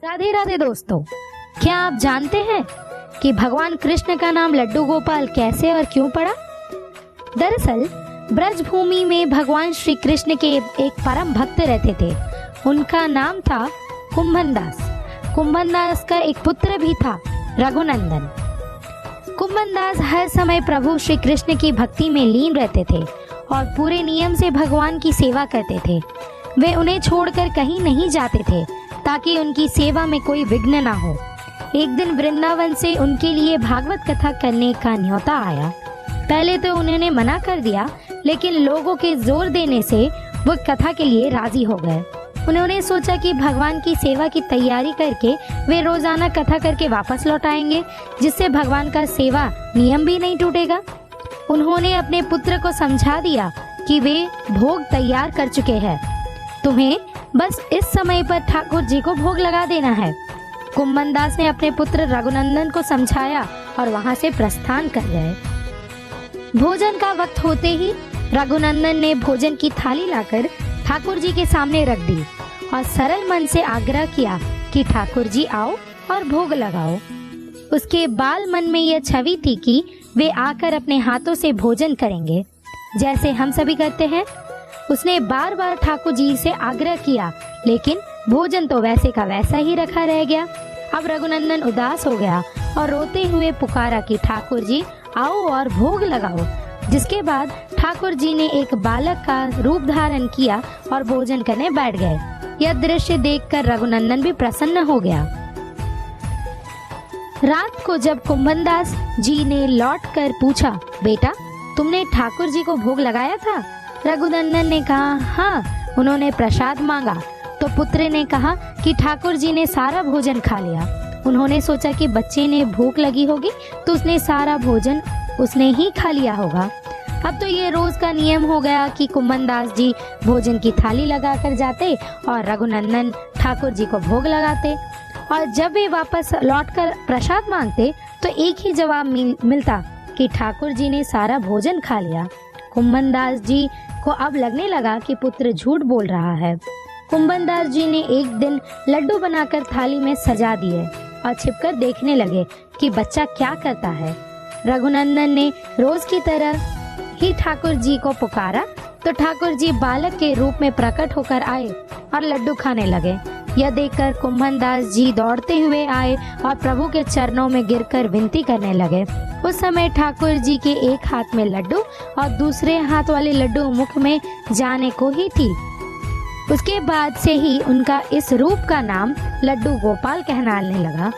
राधे राधे दोस्तों, क्या आप जानते हैं कि भगवान कृष्ण का नाम लड्डू गोपाल कैसे और क्यों पड़ा? दरअसल ब्रज भूमि में भगवान श्री कृष्ण के एक परम भक्त रहते थे। उनका नाम था कुंभन दास। कुंभन दास का एक पुत्र भी था, रघुनंदन। कुंभन दास हर समय प्रभु श्री कृष्ण की भक्ति में लीन रहते थे और पूरे नियम से भगवान की सेवा करते थे। वे उन्हें छोड़कर कहीं नहीं जाते थे ताकि उनकी सेवा में कोई विघ्न ना हो। एक दिन वृंदावन से उनके लिए भागवत कथा करने का न्योता आया। पहले तो उन्होंने मना कर दिया, लेकिन लोगों के जोर देने से वो कथा के लिए राजी हो गए। उन्होंने सोचा कि भगवान की सेवा की तैयारी करके वे रोजाना कथा करके वापस लौट आएंगे, जिससे भगवान का सेवा नियम भी नहीं टूटेगा। उन्होंने अपने पुत्र को समझा दिया कि वे भोग तैयार कर चुके हैं, तुम्हें बस इस समय पर ठाकुर जी को भोग लगा देना है। कुंभन दास ने अपने पुत्र रघुनंदन को समझाया और वहां से प्रस्थान कर गए। भोजन का वक्त होते ही रघुनंदन ने भोजन की थाली लाकर ठाकुर जी के सामने रख दी और सरल मन से आग्रह किया कि ठाकुर जी आओ और भोग लगाओ। उसके बाल मन में यह छवि थी कि वे आकर अपने हाथों से भोजन करेंगे, जैसे हम सभी करते हैं। उसने बार बार ठाकुर जी से आग्रह किया, लेकिन भोजन तो वैसे का वैसा ही रखा रह गया। अब रघुनंदन उदास हो गया और रोते हुए पुकारा कि ठाकुर जी आओ और भोग लगाओ। जिसके बाद ठाकुर जी ने एक बालक का रूप धारण किया और भोजन करने बैठ गए। यह दृश्य देखकर रघुनंदन भी प्रसन्न हो गया। रात को जब कुंभन दास जी ने लौटकर पूछा, बेटा तुमने ठाकुर जी को भोग लगाया था? रघुनंदन ने कहा, हाँ। उन्होंने प्रसाद मांगा तो पुत्र ने कहा कि ठाकुर जी ने सारा भोजन खा लिया। उन्होंने सोचा कि बच्चे ने भूख लगी होगी तो उसने सारा भोजन उसने ही खा लिया होगा। अब तो ये रोज का नियम हो गया कि कुंभन दास जी भोजन की थाली लगाकर जाते और रघुनंदन ठाकुर जी को भोग लगाते। और जब वे वापस लौटकर प्रसाद मांगते तो एक ही जवाब मिलता कि ठाकुर जी ने सारा भोजन खा लिया। कुंभन दास जी को अब लगने लगा कि पुत्र झूठ बोल रहा है। कुंभन दास जी ने एक दिन लड्डू बनाकर थाली में सजा दिए और छिपकर देखने लगे कि बच्चा क्या करता है। रघुनंदन ने रोज की तरह ही ठाकुर जी को पुकारा तो ठाकुर जी बालक के रूप में प्रकट होकर आए और लड्डू खाने लगे। यह देखकर कुंभन दास जी दौड़ते हुए आए और प्रभु के चरणों में गिरकर विनती करने लगे। उस समय ठाकुर जी के एक हाथ में लड्डू और दूसरे हाथ वाले लड्डू मुख में जाने को ही थी। उसके बाद से ही उनका इस रूप का नाम लड्डू गोपाल कहलाने लगा।